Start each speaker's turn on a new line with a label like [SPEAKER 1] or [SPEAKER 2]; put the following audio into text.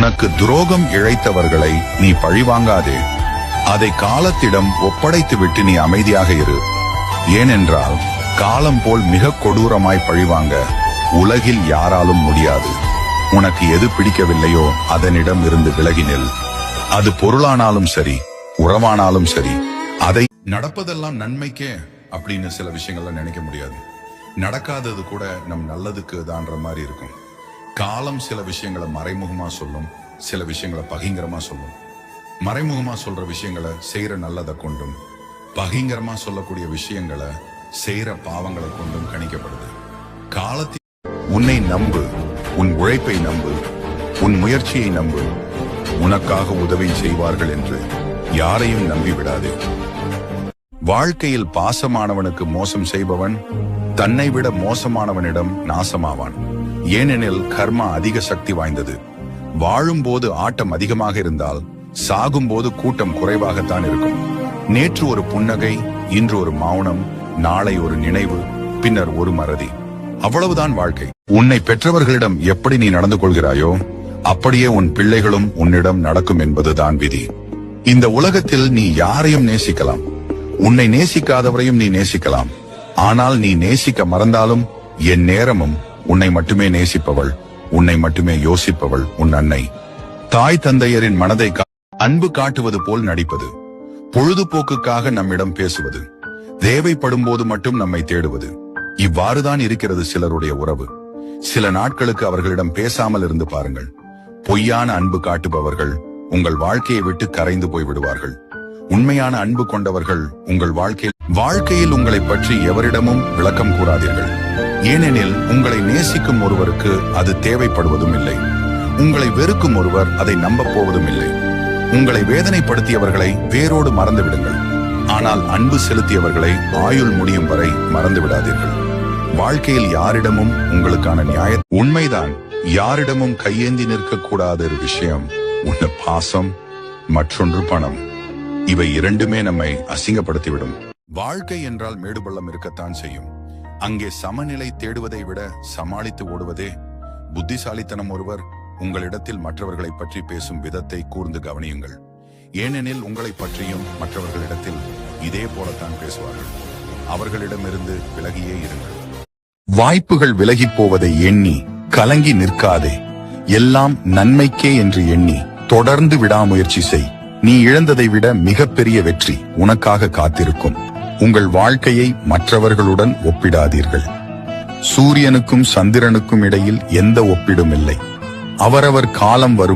[SPEAKER 1] உனக்கு துரோகம் இழைத்தவர்களை நீ பழிவாங்காதே. அதை காலத்திடம் ஒப்படைத்துவிட்டு நீ அமைதியாக இரு. ஏனென்றால் காலம் போல் மிக கொடூரமாய் பழிவாங்க உலகில் யாராலும் முடியாது. உனக்கு எது பிடிக்கவில்லையோ அதனிடம் இருந்து விலகினில். அது பொருளானாலும் சரி, உறவானாலும் சரி. அதை நடப்பதெல்லாம் நன்மைக்கே அப்படின்னு சில விஷயங்கள்ல நினைக்க முடியாது. நடக்காதது கூட நம் நல்லதுக்கு தான்ற மாதிரி இருக்கும். காலம் சில விஷயங்களை மறைமுகமா சொல்லும், சில விஷயங்களை பகிங்கரமா சொல்லும். மறைமுகமா சொல்ற விஷயங்களை செய்யற நல்லதை கொண்டும், பகிங்கரமா சொல்லக்கூடிய விஷயங்களை செய்யற பாவங்களை கொண்டும் கணிக்கப்படுது. காலத்தில் உன்னை நம்பு, உன் உழைப்பை நம்பு, உன் முயற்சியை நம்பு. உனக்காக உதவி செய்வார்கள் என்று யாரையும் நம்பி விடாதே. வாழ்க்கையில் பாசமானவனுக்கு மோசம் செய்பவன் தன்னை விட மோசமானவனிடம் நாசமாவான். ஏனெனில் கர்மா அதிக சக்தி வாய்ந்தது. வாழும்போது ஆட்டம் அதிகமாக இருந்தால் சாகும்போது கூட்டம் குறைவாகத்தான் இருக்கும். நேற்று ஒரு புன்னகை, இன்று ஒரு மௌனம், நாளை ஒரு நினைவு, பின்னர் ஒரு மறதி. அவ்வளவுதான் வாழ்க்கை. உன்னை பெற்றவர்களிடம் எப்படி நீ நடந்து கொள்கிறாயோ அப்படியே உன் பிள்ளைகளும் உன்னிடம் நடக்கும் என்பதுதான் விதி. இந்த உலகத்தில் நீ யாரையும் நேசிக்கலாம், உன்னை நேசிக்காதவரையும் நீ நேசிக்கலாம். ஆனால் நீ நேசிக்க மறந்தாலும் என் நேரமும் உன்னை மட்டுமே நேசிப்பவள், உன்னை மட்டுமே யோசிப்பவள் உன் அன்னை. தாய் தந்தையரின் மனதை அன்பு காட்டுவது போல் நடிப்பது, பொழுதுபோக்குக்காக நம்மிடம் பேசுவது, தேவைப்படும் போது மட்டும் நம்மை தேடுவது. இவ்வாறுதான் இருக்கிறது சிலருடைய உறவு. சில நாட்களுக்கு அவர்களிடம் பேசாமல் இருந்து பாருங்கள். பொய்யான அன்பு காட்டுபவர்கள் உங்கள் வாழ்க்கையை விட்டு கரைந்து போய் விடுவார்கள். உண்மையான அன்பு கொண்டவர்கள் உங்கள் வாழ்க்கையில் உங்களை பற்றி எவரிடமும் விளக்கம் கூறாதீர்கள். ஏனெனில் உங்களை நேசிக்கும் ஒருவருக்கு அது தேவைப்படுவதும் இல்லை. உங்களை வெறுக்கும் ஒருவர் அதை நம்பப் போவதும் இல்லை. உங்களை வேதனைப்படுத்தியவர்களை வேரோடு மறந்து விடுங்கள். ஆனால் அன்பு செலுத்தியவர்களை ஆயுள் முடியும் வரை மறந்து விடாதீர்கள். வாழ்க்கையில் யாரிடமும் உங்களுக்கான உண்மைதான். யாரிடமும் கையேந்தி நிற்கக்கூடாத ஒரு விஷயம் ஒன்று பாசம், மற்றொன்று பணம். இவை இரண்டுமே நம்மை அசிங்கப்படுத்திவிடும். வாழ்க்கை என்றால் மேடு பள்ளம் இருக்கத்தான் செய்யும். அங்கே சமநிலை தேடுவதை விட சமாளித்து ஓடுவதே புத்திசாலித்தனம். ஒருவர் உங்களிடத்தில் மற்றவர்களை பற்றி பேசும் விதத்தை கூர்ந்து கவனியுங்கள். ஏனெனில் உங்களை பற்றியும் மற்றவர்களிடத்தில் இதே போலத்தான் பேசுவார்கள். அவர்களிடமிருந்து விலகியே இருங்கள். வாய்ப்புகள் விலகி போவதை எண்ணி கலங்கி நிற்காதே. எல்லாம் நன்மைக்கே என்று எண்ணி தொடர்ந்து விடாமுயற்சி செய். நீ இழந்ததை விட மிகப்பெரிய வெற்றி உனக்காக காத்திருக்கும். உங்கள் வாழ்க்கையை மற்றவர்களுடன் ஒப்பிடாதீர்கள். சூரியனுக்கும் சந்திரனுக்கும் இடையில் எந்த ஒப்பிடும் இல்லை. அவரவர் காலம் வரும்